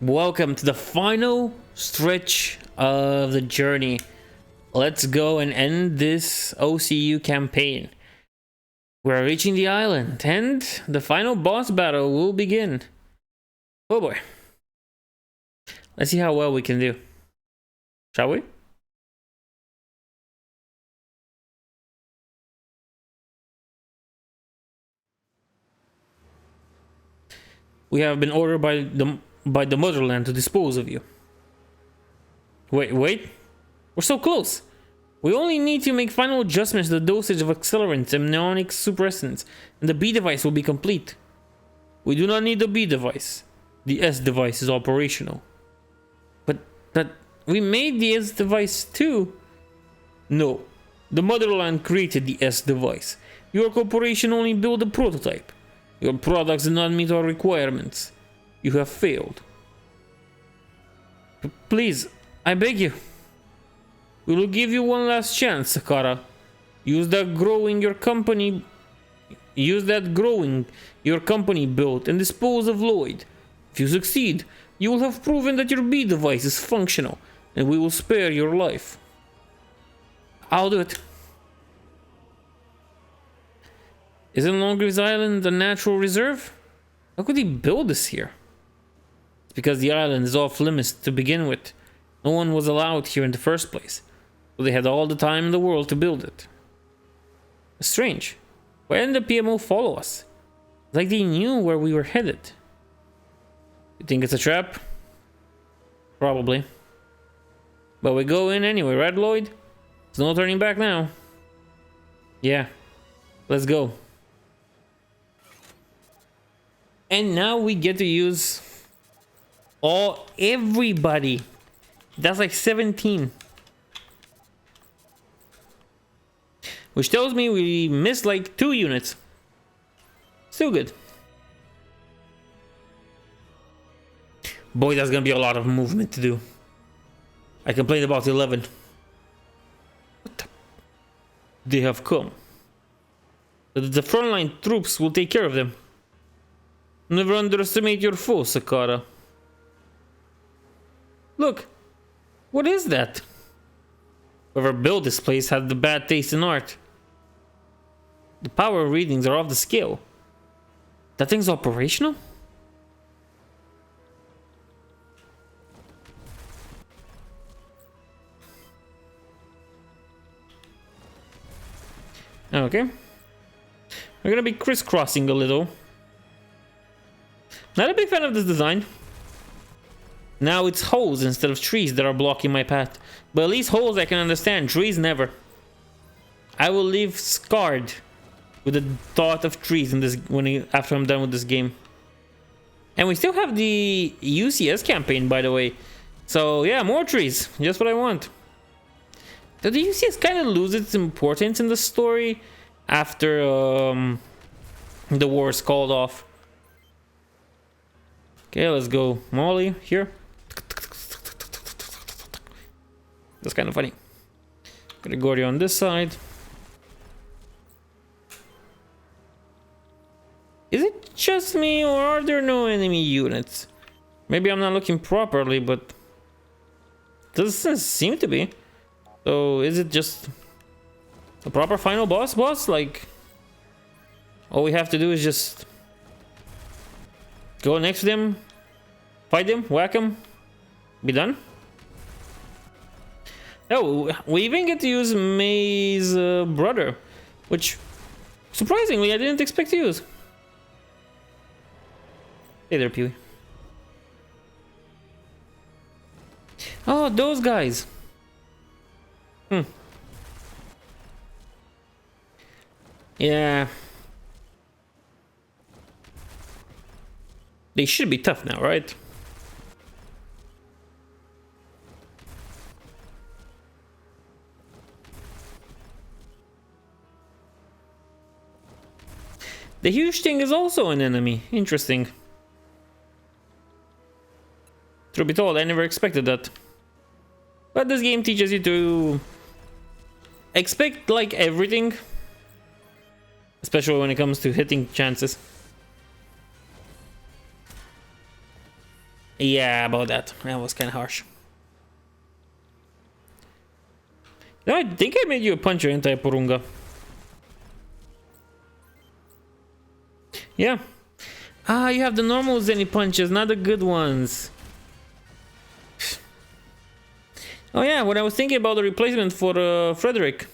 Welcome to the final stretch of the journey. Let's go and end this OCU campaign. We're reaching the island and the final boss battle will begin. Oh boy. Let's see how well we can do. Shall we? We have been ordered by the motherland to dispose of you. Wait. We're so close. We only need to make final adjustments to the dosage of accelerants and mnemonic suppressants, and the B device will be complete. We do not need the B device. The S device is operational. But we made the S device too. No. The motherland created the S device. Your corporation only built a prototype. Your products do not meet our requirements. You have failed. Please, I beg you. We will give you one last chance, Sakara. Use that growing your company built and dispose of Lloyd. If you succeed, you will have proven that your B device is functional, and we will spare your life. I'll do it. Isn't Longreaves Island a natural reserve? How could he build this here? It's because the island is off limits to begin with. No one was allowed here in the first place, so they had all the time in the world to build it. Strange. Why didn't the PMO follow us? It's like they knew where we were headed. You think it's a trap? Probably. But we go in anyway, right, Lloyd? There's no turning back now. Yeah. Let's go. And now we get to use everybody. That's like 17. Which tells me we missed like 2 units. Still good. Boy, that's gonna be a lot of movement to do. I complained about 11. They have come. The frontline troops will take care of them. Never underestimate your foe, Sakara. Look, what is that? Whoever built this place had the bad taste in art. The power readings are off the scale. That thing's operational? Okay. We're gonna be crisscrossing a little. Not a big fan of this design. Now it's holes instead of trees that are blocking my path. But at least holes I can understand, trees never. I will leave scarred with the thought of trees in this after I'm done with this game. And we still have the UCS campaign, by the way. So yeah, more trees. Just what I want. Did the UCS kind of lose its importance in the story after the wars called off? Okay, let's go. Molly here. That's kind of funny. Gregorio on this side. Is it just me, or are there no enemy units? Maybe I'm not looking properly, but doesn't seem to be. So is it just a proper final boss? Like, all we have to do is just go next to them, fight them, whack them, be done. Oh, we even get to use May's brother, which surprisingly I didn't expect to use. Hey there, Peewee. Oh, those guys. Yeah. They should be tough now, right? The huge thing is also an enemy. Interesting. Truth be told, I never expected that. But this game teaches you to expect like everything. Especially when it comes to hitting chances. Yeah, about that. That was kind of harsh. No, I think I made you a puncher, ain't I, Porunga? Yeah. Ah, you have the normal Zenny punches, not the good ones. Oh yeah, when I was thinking about the replacement for Frederick,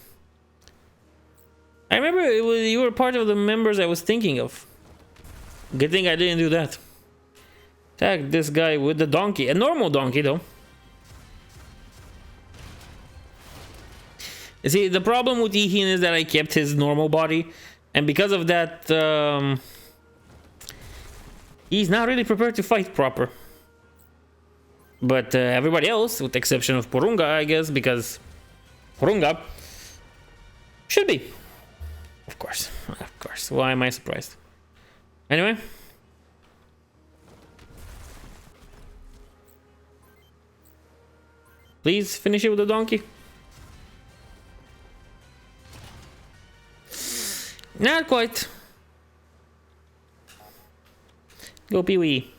I remember you were part of the members I was thinking of. Good thing I didn't do that. Attack this guy with the donkey, a normal donkey though. You see, the problem with Ihin is that I kept his normal body, and because of that, he's not really prepared to fight proper. But everybody else, with the exception of Porunga, I guess, because Porunga should be. Of course. Why am I surprised? Anyway. Please finish it with the donkey. Not quite. Go Pee-wee.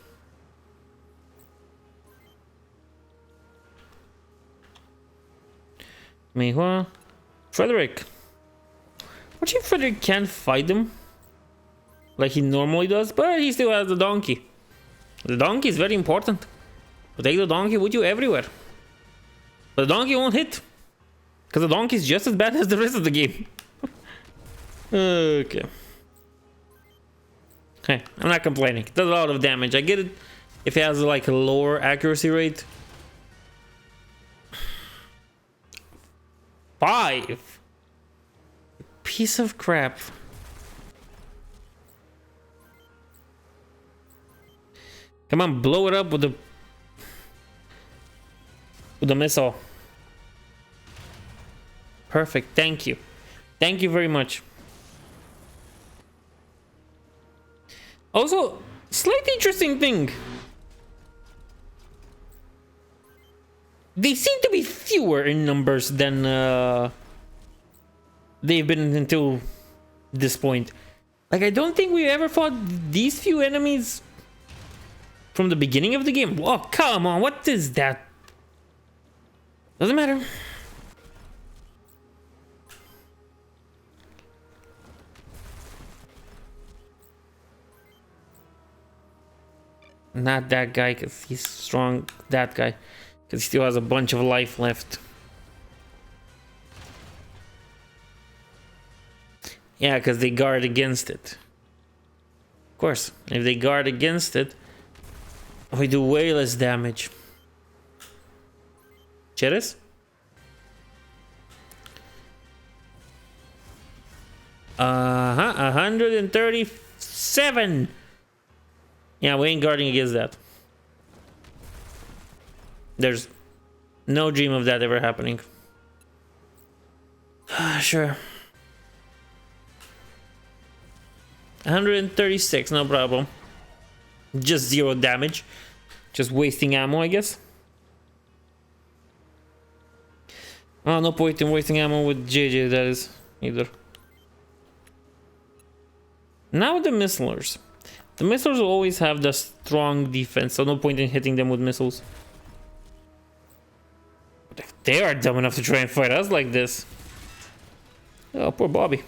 Meihua. Frederick. Watching Frederick can't fight him like he normally does, but he still has the donkey. The donkey is very important. Take the donkey with you everywhere. But the donkey won't hit, because the donkey is just as bad as the rest of the game. Okay. Hey, I'm not complaining. It does a lot of damage. I get it if it has like a lower accuracy rate. 5. Piece of crap. Come on, blow it up with the missile. Perfect. Thank you. Thank you very much. Also, slightly interesting thing. They seem to be fewer in numbers than they've been until this point. Like, I don't think we ever fought these few enemies from the beginning of the game. Oh, come on. What is that? Doesn't matter. Not that guy, because he's strong. That guy, because he still has a bunch of life left. Yeah, because they guard against it. Of course, if they guard against it, we do way less damage. Cheris? Uh-huh, 137. Yeah, we ain't guarding against that. There's no dream of that ever happening. Sure. 136, no problem. Just 0 damage. Just wasting ammo, I guess. Oh, no point in wasting ammo with JJ, that is, either. Now the missilers. The missiles will always have the strong defense, so no point in hitting them with missiles. But if they are dumb enough to try and fight us like this... Oh, poor Bobby.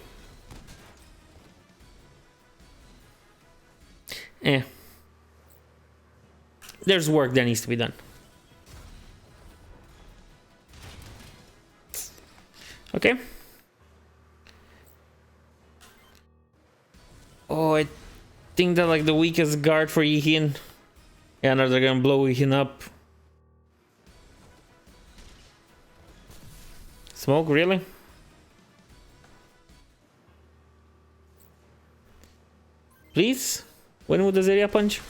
There's work that needs to be done. Okay. Oh, I think that like the weakest guard for Yihin. Yeah, now they're gonna blow Yihin up. Smoke, really? Please? Win with the Zeria punch?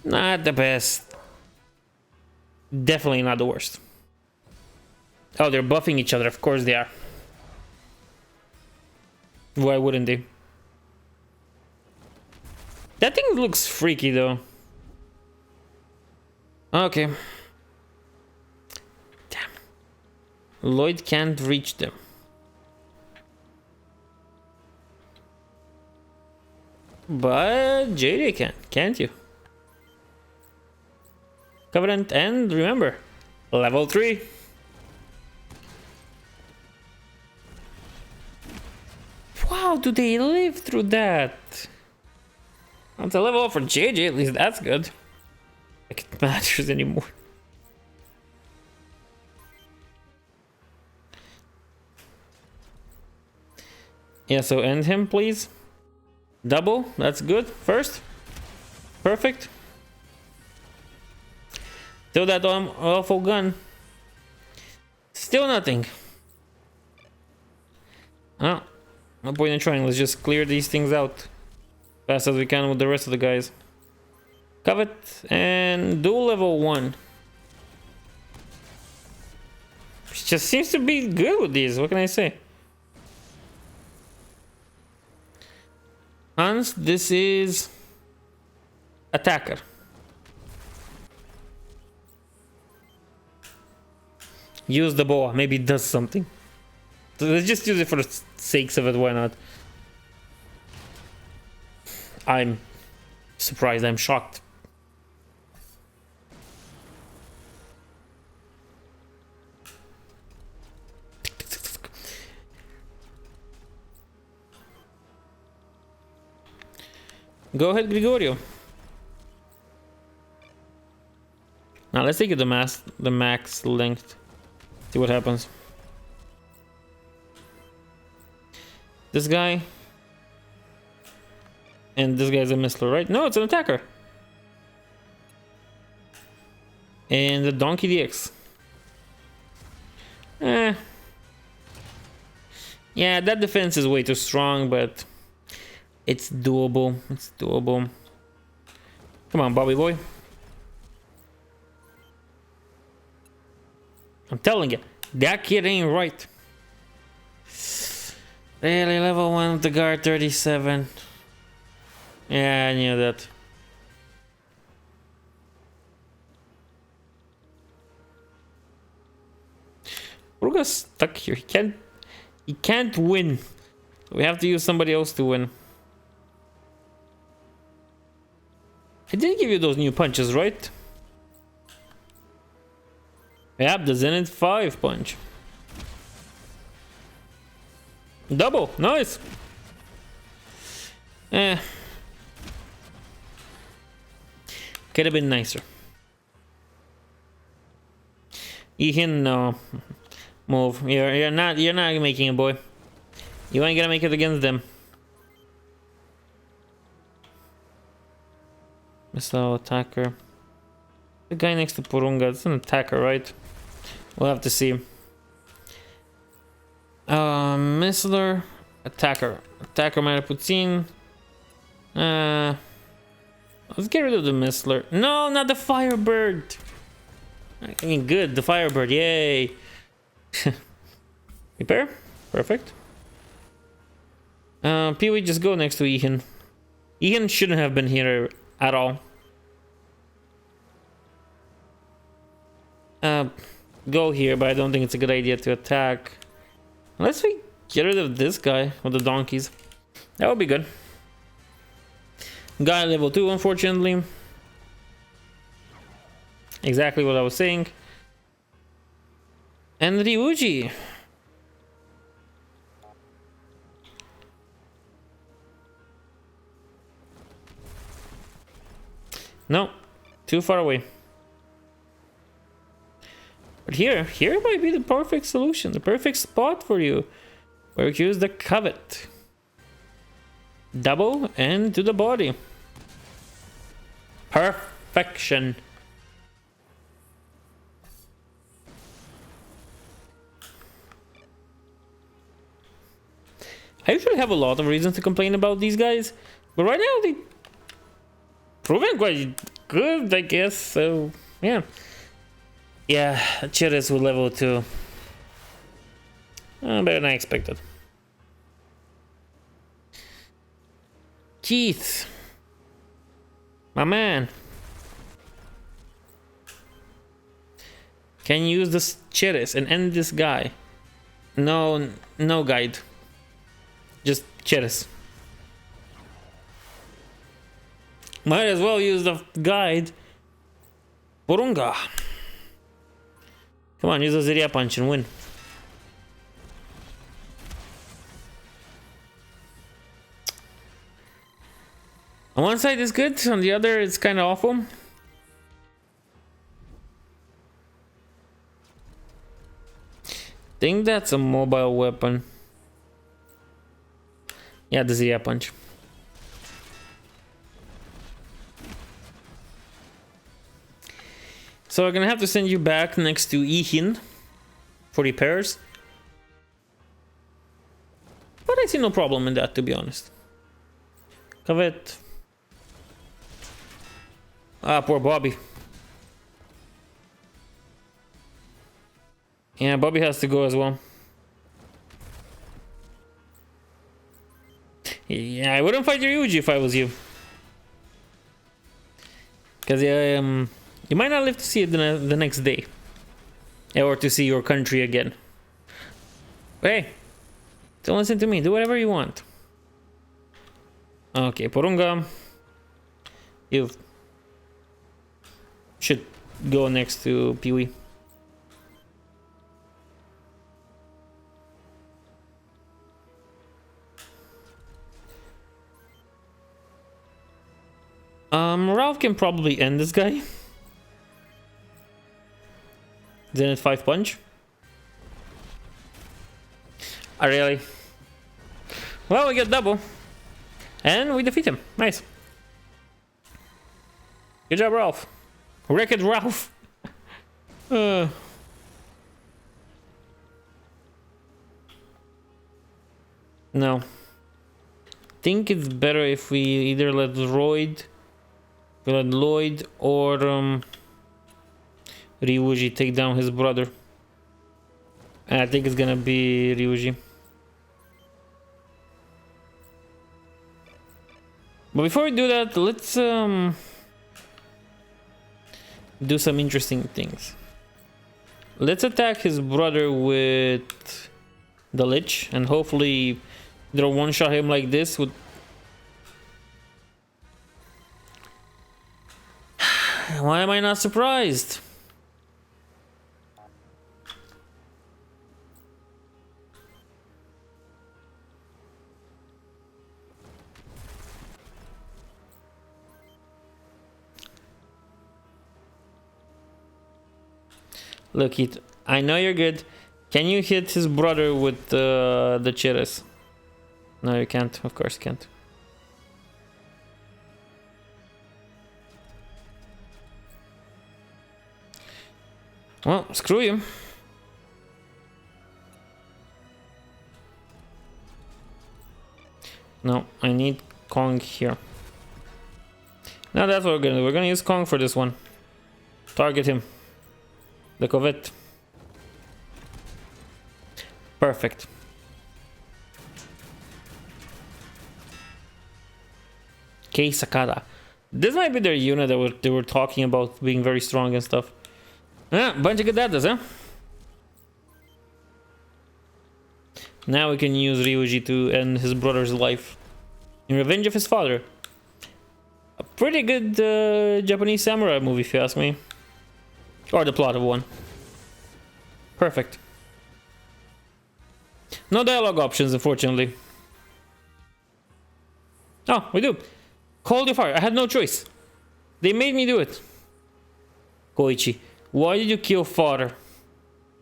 Not the best. Definitely not the worst. Oh, they're buffing each other. Of course they are. Why wouldn't they? That thing looks freaky though. Okay. Damn. Lloyd can't reach them. But JJ can't you? Covenant, and remember, level 3. Wow, do they live through that? It's a level up for JJ, at least that's good. Like it matters anymore. Yeah, so end him, please. Double, that's good. First. Perfect. Throw that awful gun. Still nothing. Oh, no point in trying. Let's just clear these things out fast as we can with the rest of the guys. Covet and do level 1. Just seems to be good with these. What can I say? Hans, this is attacker. Use the boa. Maybe it does something. So let's just use it for the sakes of it. Why not? I'm surprised. I'm shocked. Go ahead, Gregorio. Now let's take it the max length. See what happens. This guy. And this guy's a missler, right? No, it's an attacker. And the Donkey DX. Yeah, that defense is way too strong, but it's doable. It's doable. Come on, Bobby boy. I'm telling you, that kid ain't right. Really, level 1 with the guard 37. Yeah, I knew that. Ruga's stuck here. He can't win. We have to use somebody else to win. I did give you those new punches, right? Yep, the Zenith 5 punch. Double, nice. Could have been nicer. Ethan, no. Move. You're not making it, boy. You ain't gonna make it against them. Missile attacker. The guy next to Purunga, it's an attacker, right? We'll have to see. Missler, attacker. Attacker Maraputin. Let's get rid of the Missler. No, not the Firebird. I mean, good, the Firebird, yay. Repair, perfect. Pee-wee, just go next to Ethan. Ethan shouldn't have been here at all. Go here, but I don't think it's a good idea to attack. Unless we get rid of this guy with the donkeys. That would be good. Guy level 2, unfortunately. Exactly what I was saying. And Ryuji. No, too far away. But here might be the perfect solution, the perfect spot for you. Where you use the covet. Double and to the body. Perfection. I usually have a lot of reasons to complain about these guys, but right now they proven quite good, I guess. So yeah. Yeah, Chiris with level 2. Better than I expected. Keith. My man. Can you use this Chiris and end this guy? No guide. Just Chiris. Might as well use the guide. Porunga. Come on, use a Ziria punch and win. On one side it's good, on the other it's kind of awful. Think that's a mobile weapon. Yeah, the Ziria punch. So we're gonna have to send you back next to Ihin for repairs. But I see no problem in that, to be honest. Kavet. Ah, poor Bobby. Yeah, Bobby has to go as well. Yeah, I wouldn't fight Ryuji if I was you. Because you might not live to see it the next day. Or to see your country again. But hey, don't listen to me. Do whatever you want. Okay, Porunga. You should go next to Pee-wee. Ralph can probably end this guy. Then at 5 punch. Ah, really? Well, we get double. And we defeat him. Nice. Good job, Ralph. Wreck-It Ralph. No. Think it's better if we either let Lloyd or Ryuji take down his brother. And I think it's gonna be Ryuji. But before we do that, let's do some interesting things. Let's attack his brother with the Lich, and hopefully they'll one-shot him like this with... Why am I not surprised? Look, I know you're good. Can you hit his brother with the Chiras? No, you can't. Of course you can't. Well, screw you. No, I need Kong here. Now that's what we're gonna do. We're gonna use Kong for this one. Target him. The Covet. Perfect. Kei Sakata. This might be their unit that they were talking about being very strong and stuff. Yeah, bunch of good datas, huh? Now we can use Ryuji to end his brother's life. In revenge of his father. A pretty good Japanese samurai movie, if you ask me. Or the plot of one. Perfect. No dialogue options, unfortunately. Oh, we do. Hold your fire. I had no choice. They made me do it. Koichi, why did you kill father?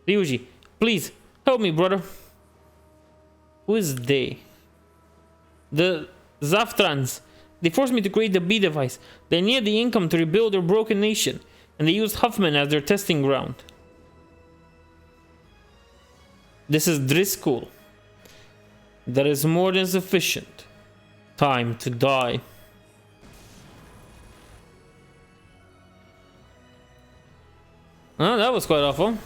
Ryuji, please, help me, brother. Who is they? The Zaftrans. They forced me to create the B device. They needed the income to rebuild their broken nation. And they used Huffman as their testing ground. This is Driscoll. That is more than sufficient. Time to die. Oh, that was quite awful.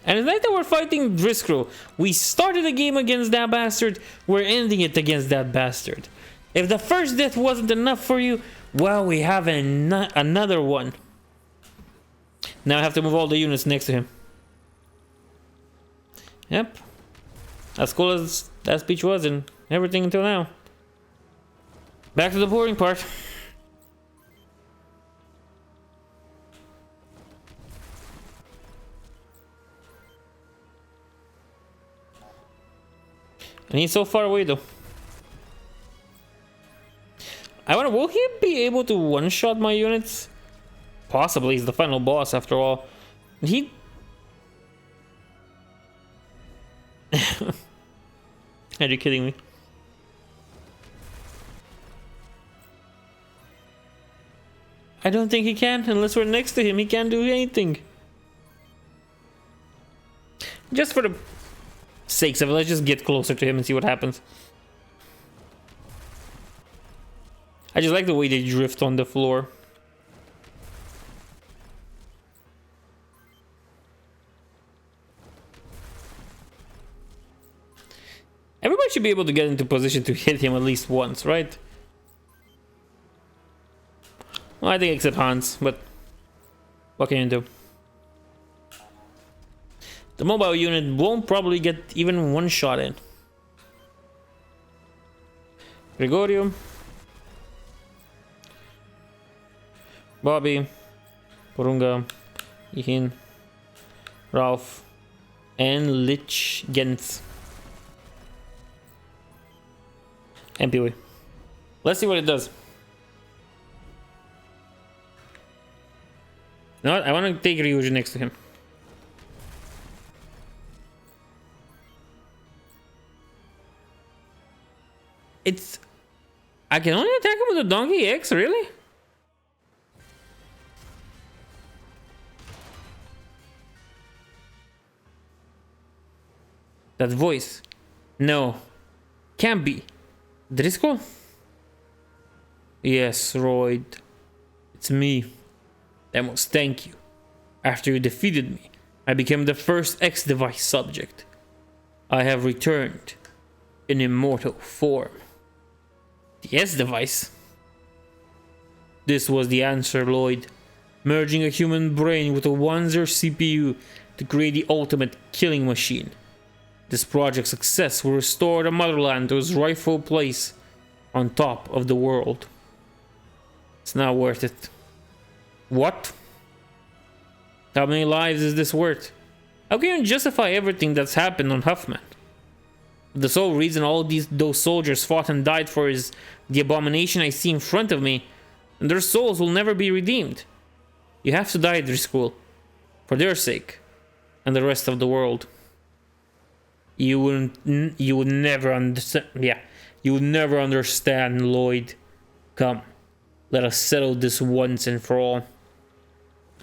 And it's like that we're fighting Driscoll. We started the game against that bastard. We're ending it against that bastard. If the first death wasn't enough for you, well, we have another one. Now I have to move all the units next to him. Yep. As cool as that speech was and everything until now. Back to the boring part. And he's so far away though. I wonder, will he be able to one-shot my units? Possibly, he's the final boss after all. He... Are you kidding me? I don't think he can, unless we're next to him. He can't do anything. Just for the sakes of it, let's just get closer to him and see what happens. I just like the way they drift on the floor. Everybody should be able to get into position to hit him at least once, right? Well, I think except Hans, but what can you do? The mobile unit won't probably get even one shot in. Gregorio, Bobby, Porunga, Ihin, Ralph, and Lich Gens. And Pee-wee. Let's see what it does. You know what? I want to take Ryuji next to him. It's... I can only attack him with a Donkey X, really? That voice. No. Can't be. Driscoll? Yes, Royd. It's me. I must thank you. After you defeated me, I became the first X-Device subject. I have returned in immortal form. The S-Device? This was the answer, Lloyd. Merging a human brain with a wanzer CPU to create the ultimate killing machine. This project's success will restore the motherland to its rightful place on top of the world. It's not worth it. What? How many lives is this worth? How can you justify everything that's happened on Huffman? The sole reason all those soldiers fought and died for is the abomination I see in front of me, and their souls will never be redeemed. You have to die, Driscoll, for their sake, and the rest of the world. You would never understand. Yeah, you would never understand, Lloyd. Come, let us settle this once and for all.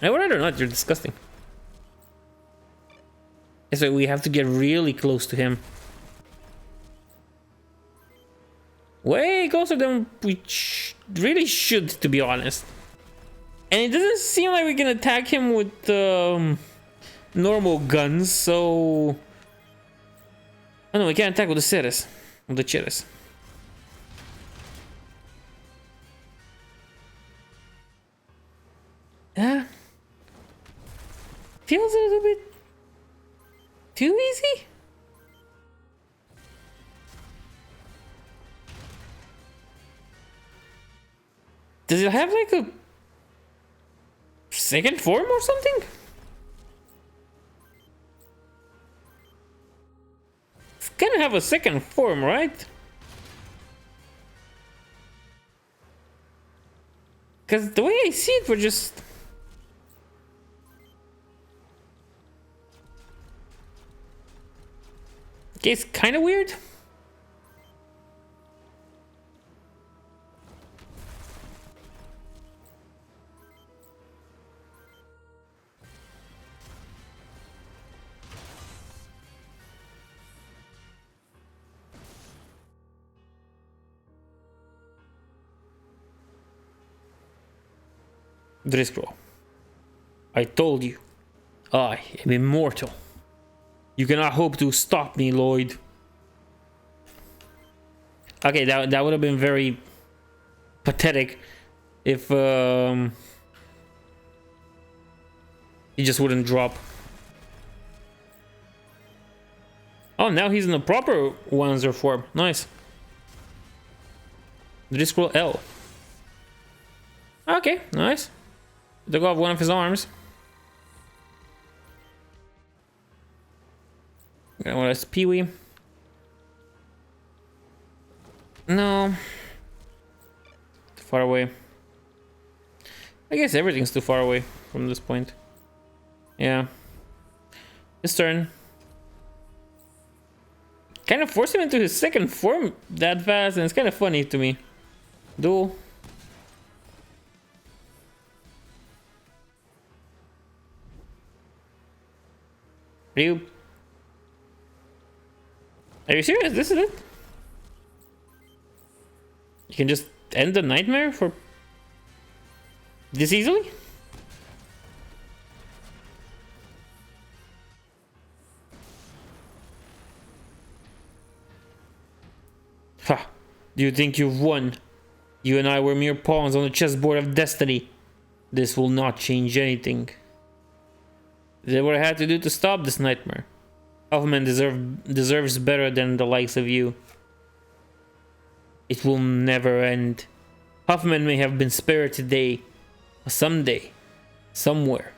I would rather not. You're disgusting. So we have to get really close to him. Way closer than we really should, to be honest. And it doesn't seem like we can attack him with normal guns, so... Oh no, we can't attack with the Ceres. With the Ceres. Yeah. Feels a little bit too easy? Does it have like a second form or something? It's gonna have a second form, right? Because the way I see it, we're just... Okay, it's kind of weird. Driscoll, I told you, I am immortal. You cannot hope to stop me, Lloyd. Okay, that would have been very pathetic if he just wouldn't drop. Oh, now he's in the proper Wanzer form. Nice. Did he scroll L? Okay, nice. Took off one of his arms. Got one that's Pee-wee. No. Too far away. I guess everything's too far away from this point. Yeah. His turn. Kind of forced him into his second form that fast, and it's kind of funny to me. Duel. Are you serious? This is it? You can just end the nightmare for this easily? Ha! Do you think you've won? You and I were mere pawns on the chessboard of destiny. This will not change anything. Did what I had to do to stop this nightmare. Huffman deserves better than the likes of you. It will never end. Huffman may have been spared today, but someday, somewhere,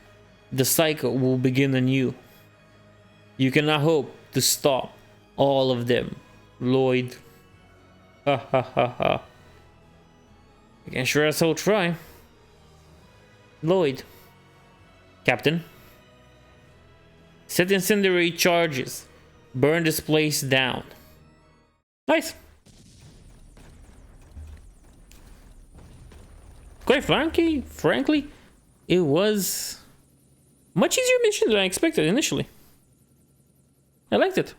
the cycle will begin anew. You cannot hope to stop all of them, Lloyd. Ha ha ha ha. I can sure as hell try. Lloyd. Captain. Set incendiary charges. Burn this place down. Nice. Quite frankly, it was much easier mission than I expected initially. I liked it.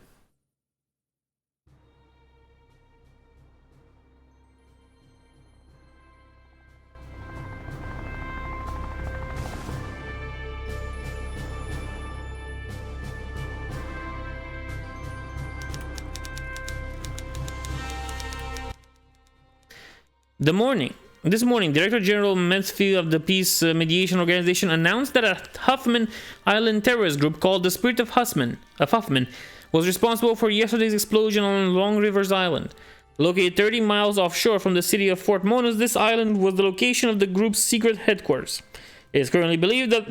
This morning, Director General Mansfield of the Peace Mediation Organization announced that a Huffman Island terrorist group called the Spirit of Huffman was responsible for yesterday's explosion on Long Rivers Island. Located 30 miles offshore from the city of Fort Monas, this island was the location of the group's secret headquarters. It is currently believed that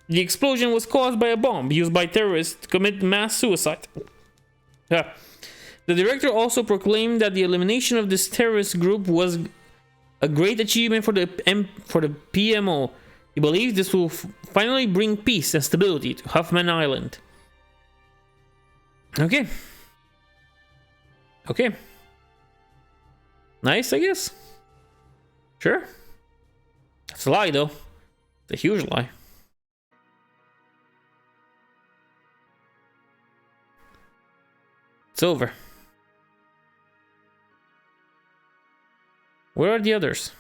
the explosion was caused by a bomb used by terrorists to commit mass suicide. The director also proclaimed that the elimination of this terrorist group was a great achievement for the PMO. He believes this will finally bring peace and stability to Huffman Island. Okay. Okay. Nice, I guess. Sure. It's a lie, though. It's a huge lie. It's over. Where are the others?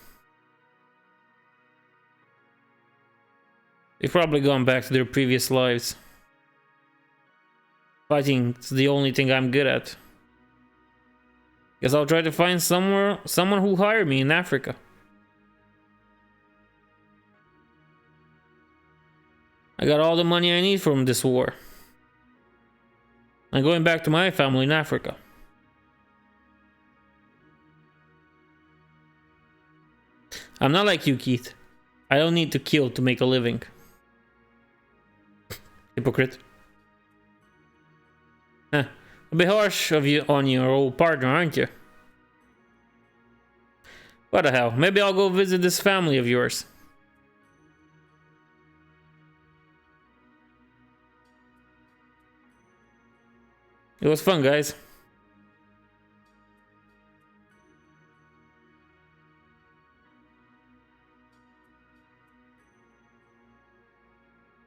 They've probably gone back to their previous lives. Fighting is the only thing I'm good at. Guess I'll try to find someone who'll hire me in Africa. I got all the money I need from this war. I'm going back to my family in Africa. I'm not like you, Keith. I don't need to kill to make a living. Hypocrite. A bit harsh of you on your old partner, aren't you? What the hell? Maybe I'll go visit this family of yours. It was fun, guys.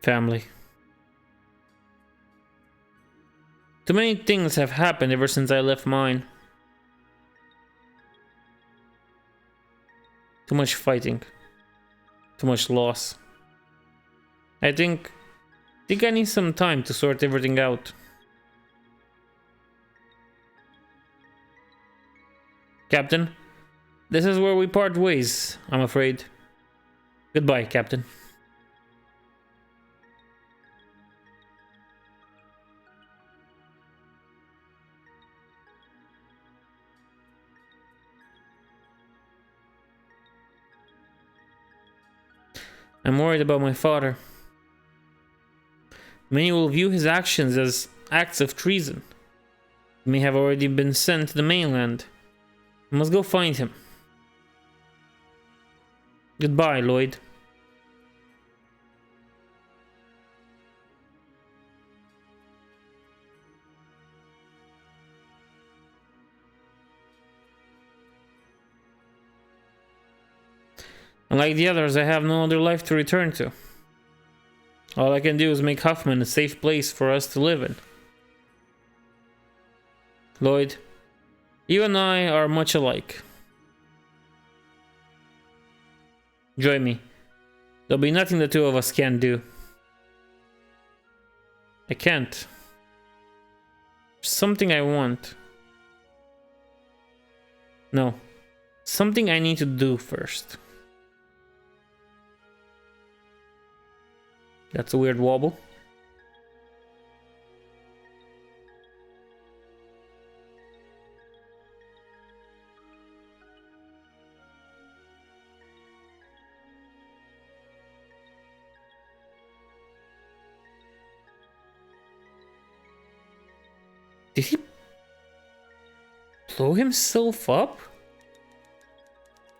Family. Too many things have happened ever since I left mine. Too much fighting. Too much loss. I think I need some time to sort everything out. Captain, this is where we part ways, I'm afraid. Goodbye, Captain. I'm worried about my father. Many will view his actions as acts of treason. He may have already been sent to the mainland. I must go find him. Goodbye, Lloyd. Unlike the others, I have no other life to return to. All I can do is make Huffman a safe place for us to live in. Lloyd, you and I are much alike. Join me. There'll be nothing the two of us can't do. I can't. There's something I want. No. Something I need to do first. That's a weird wobble. Did he blow himself up?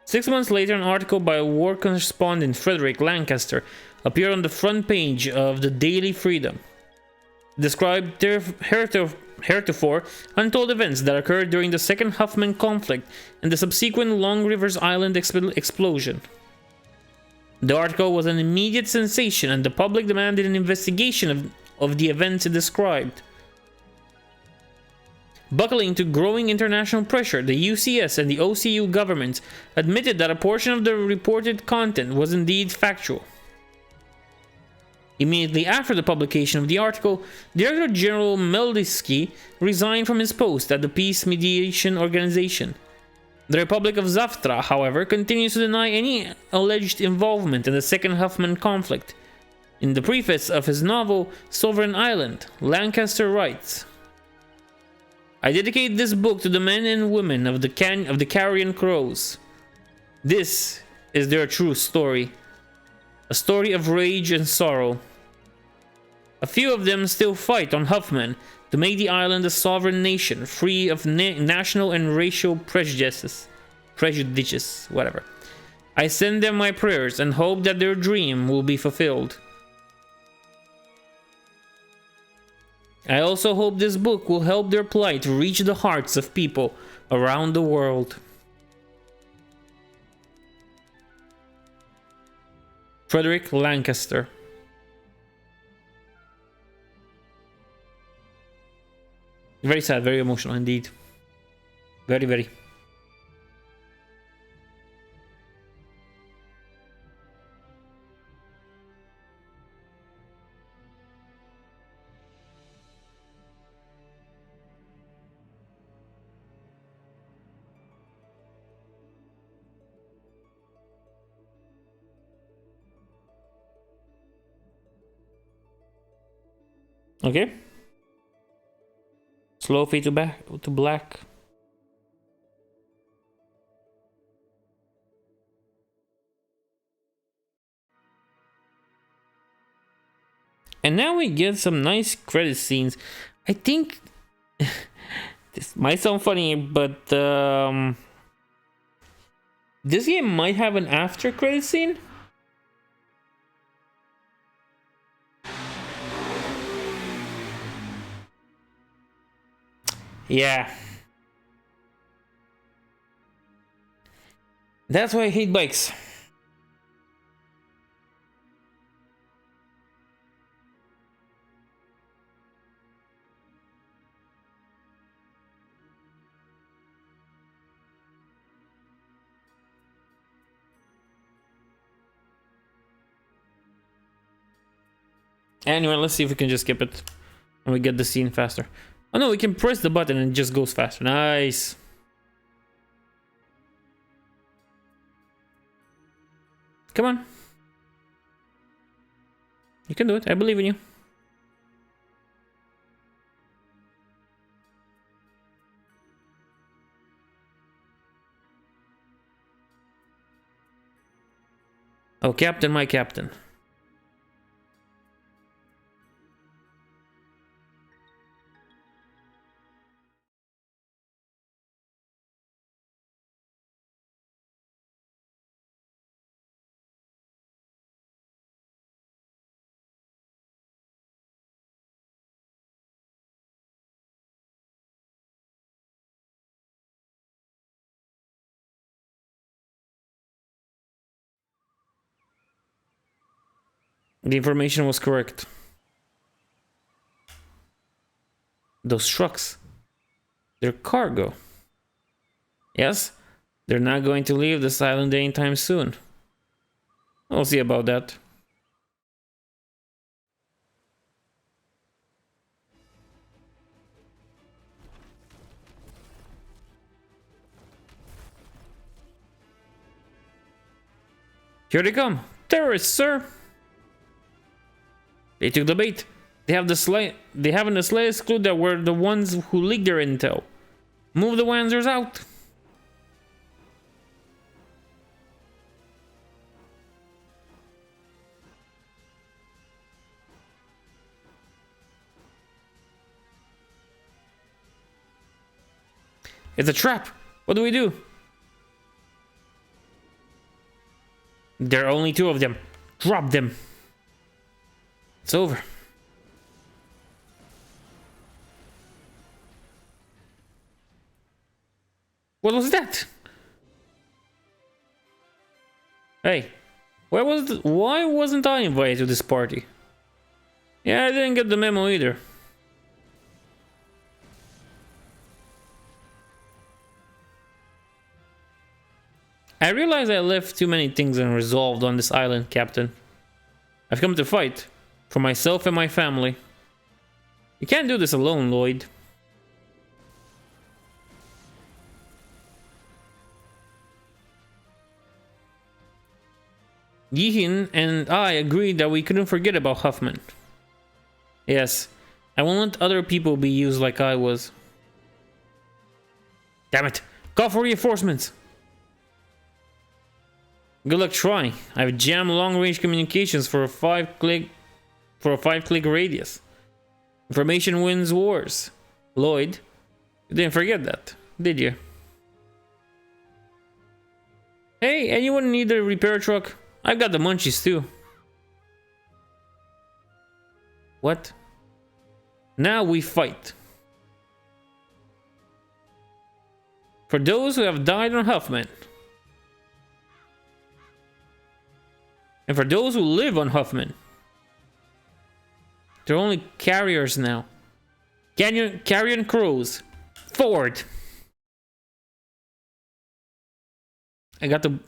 6 months later, an article by war correspondent Frederick Lancaster appeared on the front page of the Daily Freedom. It described heretofore untold events that occurred during the Second Huffman conflict and the subsequent Long Rivers Island explosion. The article was an immediate sensation, and the public demanded an investigation of the events it described. Buckling to growing international pressure, the UCS and the OCU governments admitted that a portion of the reported content was indeed factual. Immediately after the publication of the article, Director General Meldisky resigned from his post at the Peace Mediation Organization. The Republic of Zaftra, however, continues to deny any alleged involvement in the Second Huffman conflict. In the preface of his novel, Sovereign Island, Lancaster writes, I dedicate this book to the men and women of the Carrion Crows. This is their true story. A story of rage and sorrow. A few of them still fight on Huffman to make the island a sovereign nation, free of national and racial prejudices, whatever. I send them my prayers and hope that their dream will be fulfilled. I also hope this book will help their plight reach the hearts of people around the world. Frederick Lancaster. Very sad, very emotional indeed. Very, very. Okay. Slow fade to black. And now we get some nice credit scenes. I think this might sound funny, but this game might have an after credit scene. Yeah. That's why I hate bikes. Anyway, let's see if we can just skip it and we get the scene faster. Oh no, we can press the button and it just goes faster. Nice. Come on. You can do it. I believe in you. Oh, Captain, my Captain. The information was correct. Those trucks. They're cargo. Yes, they're not going to leave this island anytime soon. We'll see about that. Here they come. Terrorists, sir. They took the bait. They haven't the slightest clue that we're the ones who leaked their intel. Move the wanzers out. It's a trap. What do we do? There are only two of them. Drop them. It's over. What was that? Hey, why wasn't I invited to this party? Yeah, I didn't get the memo either. I realize I left too many things unresolved on this island, Captain. I've come to fight. For myself and my family. You can't do this alone, Lloyd. Yihin and I agreed that we couldn't forget about Huffman. Yes, I won't let other people be used like I was. Damn it! Call for reinforcements! Good luck trying. I've jammed long-range communications for a 5-click radius. Information wins wars. Lloyd, you didn't forget that, did you? Hey, anyone need a repair truck? I've got the munchies too. What? Now we fight. For those who have died on Huffman. And for those who live on Huffman. They're only carriers now. Carrion crows. Forward. I got the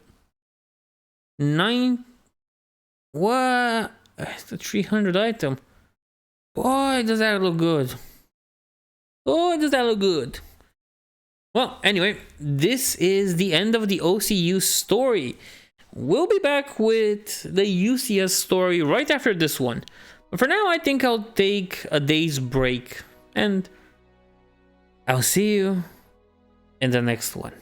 9. What? It's the 300 item. Boy, does that look good. Oh, does that look good. Well, anyway, this is the end of the OCU story. We'll be back with the UCS story right after this one. But for now, I think I'll take a day's break. And I'll see you in the next one.